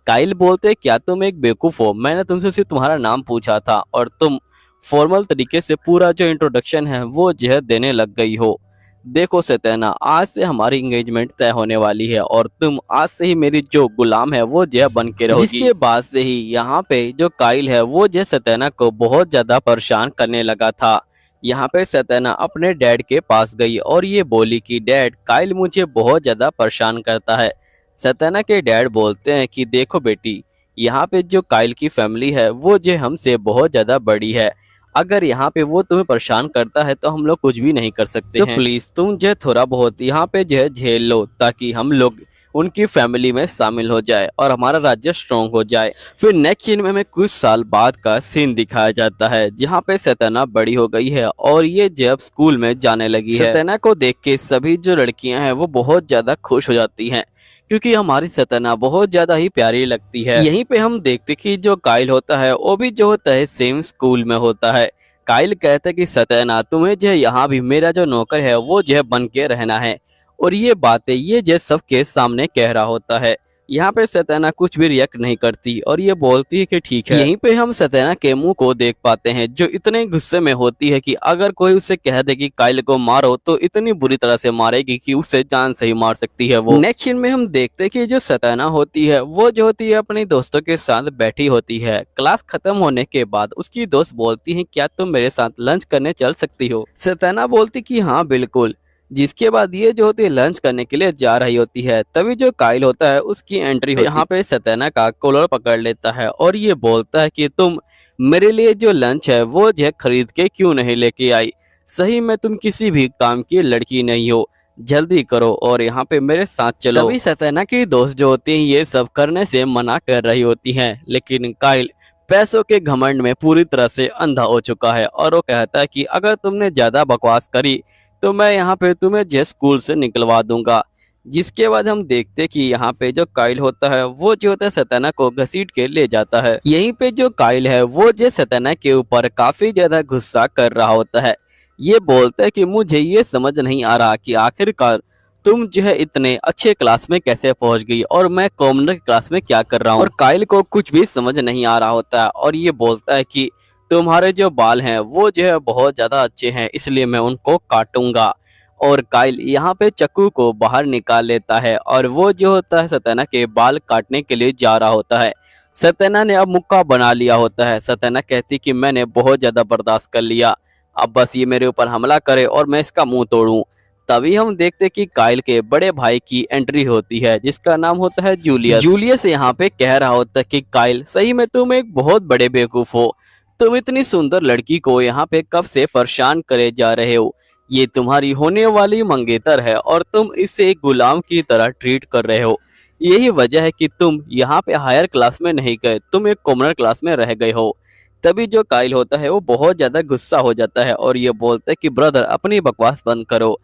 काइल बोलते क्या तुम एक बेवकूफ हो, मैंने तुमसे सिर्फ तुम्हारा नाम पूछा था और तुम फॉर्मल तरीके से पूरा जो इंट्रोडक्शन है वो जो है देने लग गई हो। देखो सतना आज से हमारी एंगेजमेंट तय होने वाली है और तुम आज से ही मेरी जो गुलाम है वो जो है बन के रहोगी। जिसके बाद से ही यहाँ पे जो काइल है वो जो सतना को बहुत ज्यादा परेशान करने लगा था। यहाँ पे सतना अपने डैड के पास गई और ये बोली कि डैड काइल मुझे बहुत ज्यादा परेशान करता है। सतना के डैड बोलते हैं कि देखो बेटी, यहाँ पे जो काइल की फैमिली है वो जो हमसे बहुत ज्यादा बड़ी है, अगर यहाँ पे वो तुम्हें परेशान करता है तो हम लोग कुछ भी नहीं कर सकते तो हैं। प्लीज तुम जो थोड़ा बहुत यहाँ पे जो है झेल लो ताकि हम लोग उनकी फैमिली में शामिल हो जाए और हमारा राज्य स्ट्रॉन्ग हो जाए। फिर नेक्स्ट सीन में हमें कुछ साल बाद का सीन दिखाया जाता है जहाँ पे सतना बड़ी हो गई है और ये जब स्कूल में जाने लगी है। सतना को देख के सभी जो लड़कियां हैं वो बहुत ज्यादा खुश हो जाती हैं क्योंकि हमारी सतना बहुत ज्यादा ही प्यारी लगती है। यहीं पे हम देखते कि जो काइल होता है वो भी जो होता है सेम स्कूल में होता है। काइल कहता है कि सतना तुम्हें जो यहाँ भी मेरा जो नौकर है वो जो बन के रहना है, और ये बातें ये जो सबके सामने कह रहा होता है। यहाँ पे सतना कुछ भी रिएक्ट नहीं करती और ये बोलती है कि ठीक है। यहीं पे हम सतना के मुंह को देख पाते हैं जो इतने गुस्से में होती है कि अगर कोई उसे कह दे कि काइल को मारो तो इतनी बुरी तरह से मारेगी कि उसे जान से ही मार सकती है वो। नेक्स्ट सीन में हम देखते हैं कि जो सतना होती है वो जो होती है अपने दोस्तों के साथ बैठी होती है। क्लास खत्म होने के बाद उसकी दोस्त बोलती है क्या तुम मेरे साथ लंच करने चल सकती हो। सतना बोलती कि हाँ बिल्कुल। जिसके बाद ये जो होती है लंच करने के लिए जा रही होती है। तभी जो काइल होता है उसकी एंट्री होती है। यहाँ पे सतना का कॉलर पकड़ लेता है और ये बोलता है कि तुम मेरे लिए जो लंच है वो जो खरीद के क्यों नहीं लेके आई, सही में तुम किसी भी काम की लड़की नहीं हो, जल्दी करो और यहाँ पे मेरे साथ चलो। तभी सतना की दोस्त जो होती है ये सब करने से मना कर रही होती है, लेकिन काइल पैसों के घमंड में पूरी तरह से अंधा हो चुका है और वो कहता है कि अगर तुमने ज्यादा बकवास करी तो मैं यहाँ पे तुम्हें जे स्कूल से निकलवा दूंगा। जिसके बाद हम देखते कि यहाँ पे जो काइल होता है वो जो होता है सतना को घसीट के ले जाता है। यहीं पे जो काइल है वो जो सतना के ऊपर काफी ज्यादा गुस्सा कर रहा होता है। ये बोलता है कि मुझे ये समझ नहीं आ रहा कि आखिरकार तुम जो है इतने अच्छे क्लास में कैसे पहुंच गई और मैं कॉमनर क्लास में क्या कर रहा हूँ। और काइल को कुछ भी समझ नहीं आ रहा होता है और ये बोलता है कि तुम्हारे जो बाल हैं वो जो है बहुत ज्यादा अच्छे हैं, इसलिए मैं उनको काटूंगा। और काइल यहाँ पे चाकू को बाहर निकाल लेता है और वो जो होता है सत्यना के बाल काटने के लिए जा रहा होता है। सत्यना ने अब मुक्का बना लिया होता है। सत्यना कहती कि मैंने बहुत ज्यादा बर्दाश्त कर लिया, अब बस ये मेरे ऊपर हमला करे और मैं इसका मुंह तोड़ूं। तभी हम देखते कि काइल के बड़े भाई की एंट्री होती है जिसका नाम होता है जूलियस। जूलियस यहाँ पे कह रहा होता है कि काइल सही में तुम एक बहुत बड़े बेवकूफ हो, तुम इतनी सुंदर लड़की को यहाँ पे कब से परेशान करे जा रहे हो, ये तुम्हारी होने वाली मंगेतर है और तुम इसे एक गुलाम की तरह ट्रीट कर रहे हो। यही वजह है कि तुम यहाँ पे हायर क्लास में नहीं गए, तुम एक कॉमनर क्लास में रह गए हो। तभी जो काइल होता है वो बहुत ज्यादा गुस्सा हो जाता है और ये बोलता है कि ब्रदर अपनी बकवास बंद करो।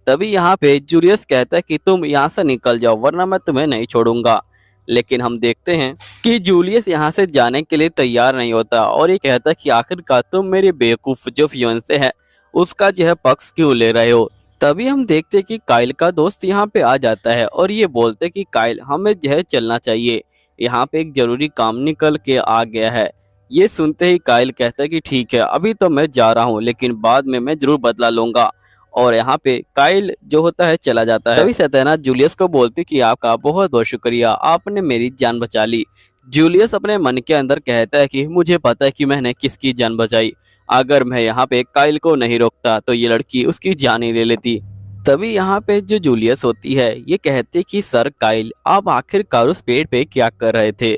तभी यहाँ पे जूलियस कहता है कि तुम यहाँ से निकल जाओ वरना मैं तुम्हें नहीं छोड़ूंगा। लेकिन हम देखते हैं कि जूलियस यहाँ से जाने के लिए तैयार नहीं होता और ये कहता है कि आखिरकार तुम मेरे बेवकूफ जो फियांसे है उसका जो है पक्ष क्यों ले रहे हो। तभी हम देखते हैं कि काइल का दोस्त यहाँ पे आ जाता है और ये बोलते हैं कि काइल हमें जो है चलना चाहिए, यहाँ पे एक जरूरी काम निकल के आ गया है। ये सुनते ही काइल कहता है कि ठीक है अभी तो मैं जा रहा हूँ लेकिन बाद में मैं जरूर बदला लूंगा। और यहाँ पे काइल जो होता है चला जाता है। तभी सत्यना जूलियस को बोलती कि आपका बहुत बहुत शुक्रिया, आपने मेरी जान बचा ली। जूलियस अपने मन के अंदर कहता है कि मुझे पता है कि मैंने किसकी जान बचाई, अगर मैं यहाँ पे काइल को नहीं रोकता तो ये लड़की उसकी जान ही ले लेती। तभी यहाँ पे जो जूलियस होती है ये कहती कि सर काइल आप आखिरकार उस पेड़ पे क्या कर रहे थे।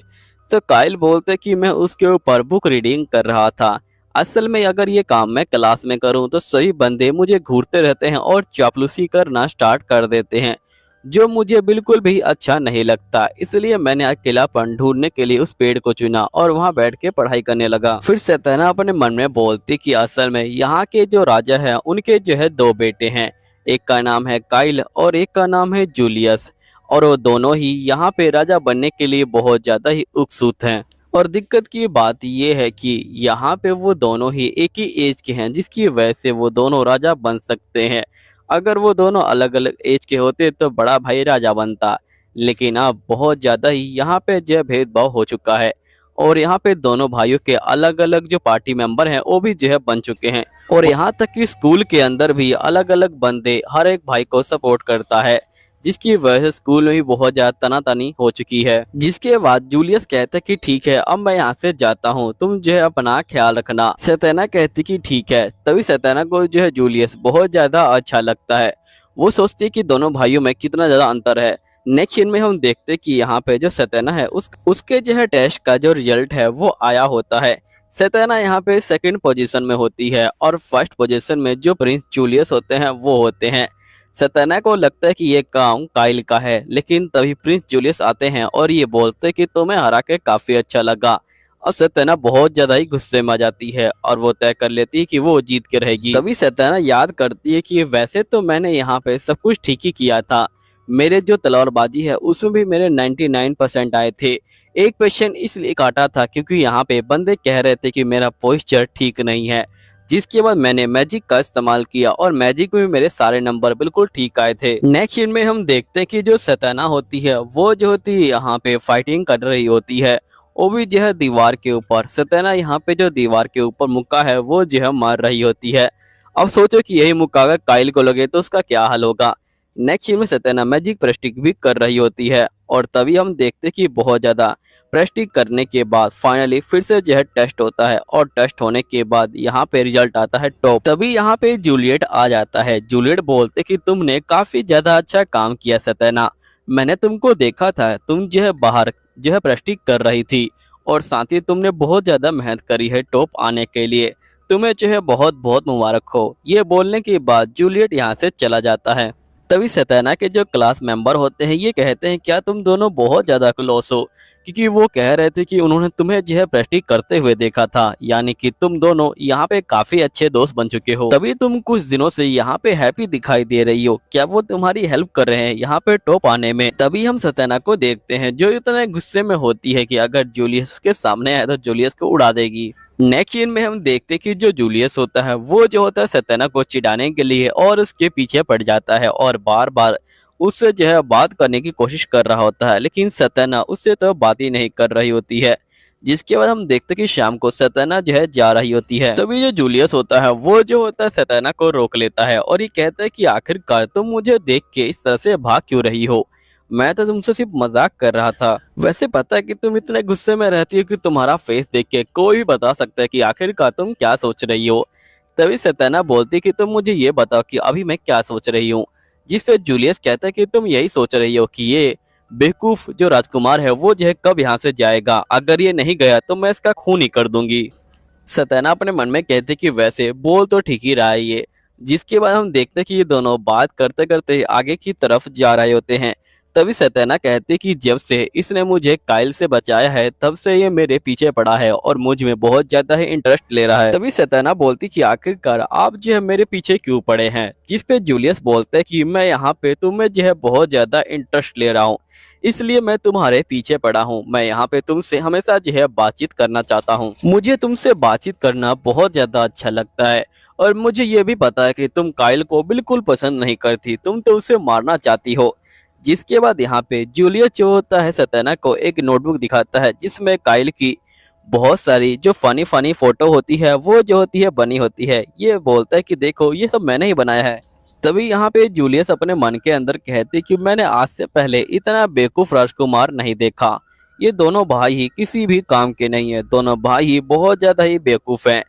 तो काइल बोलते कि मैं उसके ऊपर बुक रीडिंग कर रहा था। असल में अगर ये काम मैं क्लास में करूं तो सभी बंदे मुझे घूरते रहते हैं और चापलूसी करना स्टार्ट कर देते हैं, जो मुझे बिल्कुल भी अच्छा नहीं लगता। इसलिए मैंने अकेलापन ढूंढने के लिए उस पेड़ को चुना और वहां बैठ के पढ़ाई करने लगा। फिर सत्यना अपने मन में बोलती कि असल में यहाँ के जो राजा हैं उनके जो है दो बेटे हैं, एक का नाम है काइल और एक का नाम है जूलियस, और वो दोनों ही यहाँ पे राजा बनने के लिए बहुत ज्यादा ही उत्सुक हैं। और दिक्कत की बात यह है कि यहाँ पे वो दोनों ही एक ही एज के हैं जिसकी वजह से वो दोनों राजा बन सकते हैं। अगर वो दोनों अलग अलग एज के होते तो बड़ा भाई राजा बनता, लेकिन अब बहुत ज़्यादा ही यहाँ पे जो भेदभाव हो चुका है और यहाँ पे दोनों भाइयों के अलग अलग जो पार्टी मेंबर हैं वो भी जो है बन चुके हैं। और यहाँ तक कि स्कूल के अंदर भी अलग अलग बंदे हर एक भाई को सपोर्ट करता है, जिसकी वजह से स्कूल में भी बहुत ज्यादा तनातनी हो चुकी है। जिसके बाद जूलियस कहता है कि ठीक है अब मैं यहाँ से जाता हूँ, तुम जो है अपना ख्याल रखना। सत्यना कहती कि ठीक है। तभी सत्यना को जो है जूलियस बहुत ज्यादा अच्छा लगता है। वो सोचती है कि दोनों भाइयों में कितना ज्यादा अंतर है। नेक्स्ट सीन में हम देखते कि यहाँ पे जो सत्यना है उसके जो है टेस्ट का जो रिजल्ट है वो आया होता है। सत्यना यहाँ पे सेकंड पोजीशन में होती है और फर्स्ट पोजीशन में जो प्रिंस जूलियस होते हैं वो होते हैं। सत्यना को लगता है कि ये काम काइल का है, लेकिन तभी प्रिंस जूलियस आते हैं और ये बोलते हैं कि तुम्हें हरा के काफी अच्छा लगा। और सत्यना बहुत ज्यादा ही गुस्से में आ जाती है और वो तय कर लेती है कि वो जीत के रहेगी। तभी सत्यना याद करती है कि वैसे तो मैंने यहाँ पे सब कुछ ठीक ही किया था, मेरे जो तलवारबाजी है उसमें भी मेरे 99% आए थे। एक पेशेंट इसलिए काटा था क्योंकि यहाँ पे बंदे कह रहे थे कि मेरा पोस्चर ठीक नहीं है, जिसके बाद मैंने मैजिक का इस्तेमाल किया और मैजिक में मेरे सारे नंबर बिल्कुल ठीक आए थे। नेक्स्ट सीन में हम देखते हैं कि जो सत्यना होती है वो जो होती है यहाँ पे फाइटिंग कर रही होती है, वो भी जो है दीवार के ऊपर। सत्यना यहाँ पे जो दीवार के ऊपर मुक्का है वो जो है मार रही होती है। अब सोचो कि यही मुक्का अगर काइल को लगे तो उसका क्या हाल होगा। नेक्स्ट सीन में सत्यना मैजिक प्रैक्टिस भी कर रही होती है और तभी हम देखते कि बहुत ज्यादा प्रैक्टिस करने के बाद फाइनली फिर से जो है टेस्ट होता है और टेस्ट होने के बाद यहाँ पे रिजल्ट आता है टॉप। तभी यहाँ पे जूलियट आ जाता है। जूलियट बोलते कि तुमने काफी ज्यादा अच्छा काम किया सत्यना, मैंने तुमको देखा था, तुम जो है बाहर जो है प्रैक्टिस कर रही थी और साथ ही तुमने बहुत ज्यादा मेहनत करी है टॉप आने के लिए, तुम्हें जो है बहुत बहुत मुबारक हो। ये बोलने के बाद जूलियट यहाँ से चला जाता है। तभी सत्यना के जो क्लास मेंबर होते हैं ये कहते हैं क्या तुम दोनों बहुत ज्यादा क्लोज हो, क्योंकि वो कह रहे थे कि उन्होंने तुम्हें जो है प्रैक्टिस करते हुए देखा था, यानी कि तुम दोनों यहाँ पे काफी अच्छे दोस्त बन चुके हो। तभी तुम कुछ दिनों से यहाँ पे हैप्पी दिखाई दे रही हो, क्या वो तुम्हारी हेल्प कर रहे हैं यहाँ पे टॉप आने में। तभी हम सत्यना को देखते हैं जो इतने गुस्से में होती है कि अगर जूलियस के सामने आए तो जूलियस को उड़ा देगी। नेक्स्ट सीन में हम देखते कि जो जूलियस होता है वो जो होता है सत्यना को चिढ़ाने के लिए और उसके पीछे पड़ जाता है और बार बार उससे जो है बात करने की कोशिश कर रहा होता है, लेकिन सत्यना उससे तो बात ही नहीं कर रही होती है। जिसके बाद हम देखते कि शाम को सतना जो है जा रही होती है। तभी जो जूलियस होता है वो जो होता है सतना को रोक लेता है और ये कहता है कि आखिरकार तुम मुझे देख के इस तरह से भाग क्यों रही हो, मैं तो तुमसे सिर्फ मजाक कर रहा था। वैसे पता है कि तुम इतने गुस्से में रहती हो कि तुम्हारा फेस देख के कोई भी बता सकता है कि आखिरकार तुम क्या सोच रही हो। तभी सतना बोलती कि तुम मुझे ये बताओ कि अभी मैं क्या सोच रही हूँ। जिस पे जूलियस कहता है कि तुम यही सोच रही हो कि ये बेवकूफ जो राजकुमार है वो जो है कब यहाँ से जाएगा, अगर ये नहीं गया तो मैं इसका खून ही कर दूंगी। सतना अपने मन में कहते कि वैसे बोल तो ठीक ही रहा है ये। जिसके बाद हम देखते कि ये दोनों बात करते करते आगे की तरफ जा रहे होते हैं। तभी सतना कहते कि जब से इसने मुझे काइल से बचाया है तब से ये मेरे पीछे पड़ा है और मुझ में बहुत ज्यादा ही इंटरेस्ट ले रहा है। तभी सतना बोलती कि आखिरकार आप जो है मेरे पीछे क्यों पड़े हैं। जिस पे जूलियस बोलते है कि मैं यहाँ पे तुम्हें जो है बहुत ज्यादा इंटरेस्ट ले रहा हूँ, इसलिए मैं तुम्हारे पीछे पड़ा हूँ। मैं यहाँ पे तुमसे हमेशा जो है बातचीत करना चाहता हूँ, मुझे तुमसे बातचीत करना बहुत ज्यादा अच्छा लगता है। और मुझे ये भी पता है कि तुम काइल को बिल्कुल पसंद नहीं करती, तुम तो उसे मारना चाहती हो। जिसके बाद यहाँ पे जूलियस जो होता है सतना को एक नोटबुक दिखाता है जिसमें काइल की बहुत सारी जो फनी फनी फोटो होती है वो जो होती है बनी होती है। ये बोलता है कि देखो ये सब मैंने ही बनाया है। तभी यहाँ पे जूलियस अपने मन के अंदर कहती कि मैंने आज से पहले इतना बेवकूफ राजकुमार नहीं देखा। ये दोनों भाई ही किसी भी काम के नहीं है, दोनों भाई ही बहुत ज्यादा ही बेवकूफ हैं।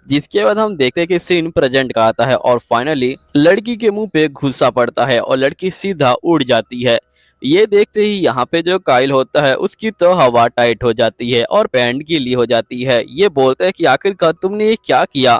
जिसके बाद हम देखते हैं कि सीन प्रेजेंट का आता है और फाइनली लड़की के मुंह पे घुसा पड़ता है और लड़की सीधा उड़ जाती है। ये देखते ही यहाँ पे जो काइल होता है उसकी तो हवा टाइट हो जाती है और पैंट गीली हो जाती है। ये बोलता है कि आखिरकार तुमने ये क्या किया,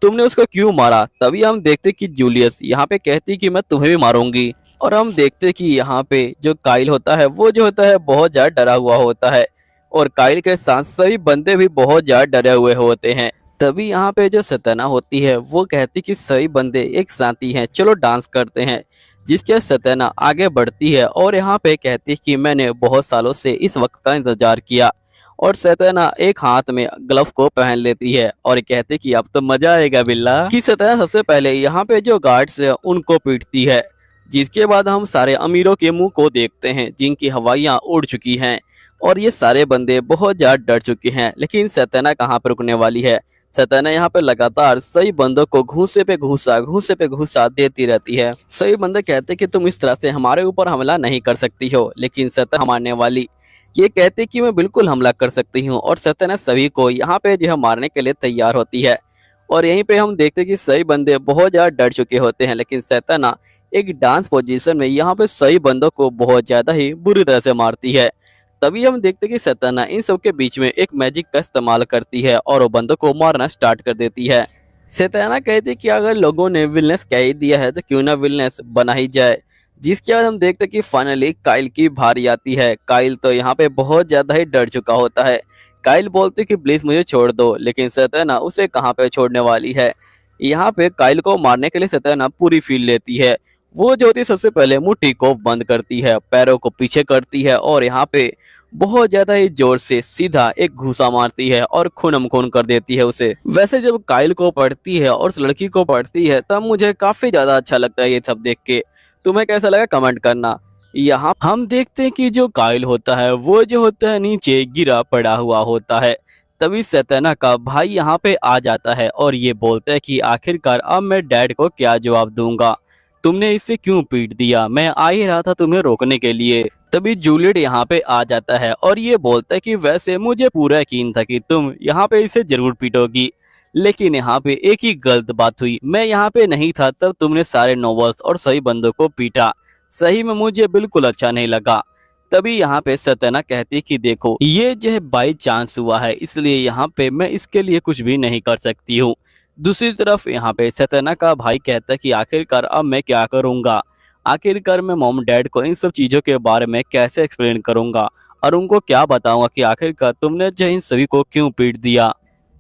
तुमने उसको क्यों मारा। तभी हम देखते कि जूलियस यहाँ पे कहती कि मैं तुम्हें भी मारूंगी। और हम देखते कि यहाँ पे जो काइल होता है वो जो होता है बहुत ज्यादा डरा हुआ होता है और काइल के साथ सभी बंदे भी बहुत ज्यादा डरे हुए होते हैं। तभी यहाँ पे जो सतना होती है वो कहती कि सभी बंदे एक साथ ही हैं, चलो डांस करते हैं। जिसके सतना आगे बढ़ती है और यहाँ पे कहती कि मैंने बहुत सालों से इस वक्त का इंतजार किया। और सतना एक हाथ में ग्लव्स को पहन लेती है और कहती कि अब तो मजा आएगा बिल्ला। कि सतना सबसे पहले यहाँ पे जो गार्ड्स है उनको पीटती है। जिसके बाद हम सारे अमीरों के मुंह को देखते हैं जिनकी हवाइयाँ उड़ चुकी हैं और ये सारे बंदे बहुत ज्यादा डर चुके हैं। लेकिन सतना कहाँ पर रुकने वाली है, सतना यहाँ पे लगातार सही बंदों को घूसे पे घूसा देती रहती है। सही बंदे कहते कि तुम इस तरह से हमारे ऊपर हमला नहीं कर सकती हो, लेकिन सतना मारने वाली ये कहते कि मैं बिल्कुल हमला कर सकती हूँ। और सतना सभी को यहाँ पे जो है मारने के लिए तैयार होती है। और यहीं पे हम देखते कि सही बंदे बहुत ज्यादा डर चुके होते हैं, लेकिन सतना एक डांस पोजीशन में यहाँ पे सही बंदों को बहुत ज्यादा ही बुरी तरह से मारती है। तभी हम देखते कि सतना इन सब के बीच में एक मैजिक का इस्तेमाल करती है और वो बंदों को मारना स्टार्ट कर देती है। सतना कहती कि अगर लोगों ने विलनेस कह ही दिया है तो क्यों ना विलनेस बना ही जाए। जिसके बाद हम देखते कि फाइनली काइल की बारी आती है। काइल तो यहाँ पे बहुत ज्यादा ही डर चुका होता है। काइल बोलते कि प्लीज मुझे छोड़ दो, लेकिन सतना उसे कहाँ पे छोड़ने वाली है। यहाँ पे काइल को मारने के लिए सतना पूरी फील लेती है। वो जो होती है सबसे पहले मुट्ठी को बंद करती है, पैरों को पीछे करती है और यहाँ पे बहुत ज्यादा ही जोर से सीधा एक घूसा मारती है और खूनम खून कर देती है उसे। वैसे जब काइल को पढ़ती है और उस लड़की को पढ़ती है तब मुझे काफी ज्यादा अच्छा लगता है ये सब देख के। तुम्हें कैसा लगा कमेंट करना। यहाँ हम देखते हैं कि जो काइल होता है वो जो होता है नीचे गिरा पड़ा हुआ होता है। तभी सतना का भाई यहाँ पे आ जाता है और ये बोलता है कि आखिरकार अब मैं डैड को क्या जवाब दूंगा, तुमने इसे क्यों पीट दिया, मैं आ ही रहा था तुम्हें रोकने के लिए। तभी जूलियट यहाँ पे आ जाता है और ये बोलता है कि वैसे मुझे पूरा यकीन था कि तुम यहाँ पे इसे जरूर पीटोगी, लेकिन यहाँ पे एक ही गलत बात हुई, मैं यहाँ पे नहीं था तब तुमने सारे नॉवेल्स और सही बंदों को पीटा, सही में मुझे बिल्कुल अच्छा नहीं लगा। तभी यहाँ पे सतना कहती कि देखो ये जो है बाई चांस हुआ है, इसलिए यहाँ पे मैं इसके लिए कुछ भी नहीं कर सकती हूँ। दूसरी तरफ यहाँ पे सतना का भाई कहता है कि आखिरकार अब मैं क्या करूँगा, आखिरकार मैं मॉम डैड को इन सब चीज़ों के बारे में कैसे एक्सप्लेन करूँगा और उनको क्या बताऊँगा कि आखिरकार तुमने जो इन सभी को क्यों पीट दिया।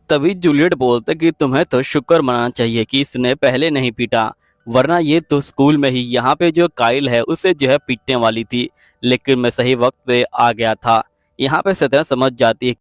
तभी जूलियट बोलता कि तुम्हें तो शुक्र मनाना चाहिए कि इसने पहले नहीं पीटा, वरना ये तो स्कूल में ही यहाँ पे जो काइल है उसे जो है पीटने वाली थी, लेकिन मैं सही वक्त पे आ गया था। यहाँ पे सतना समझ जाती है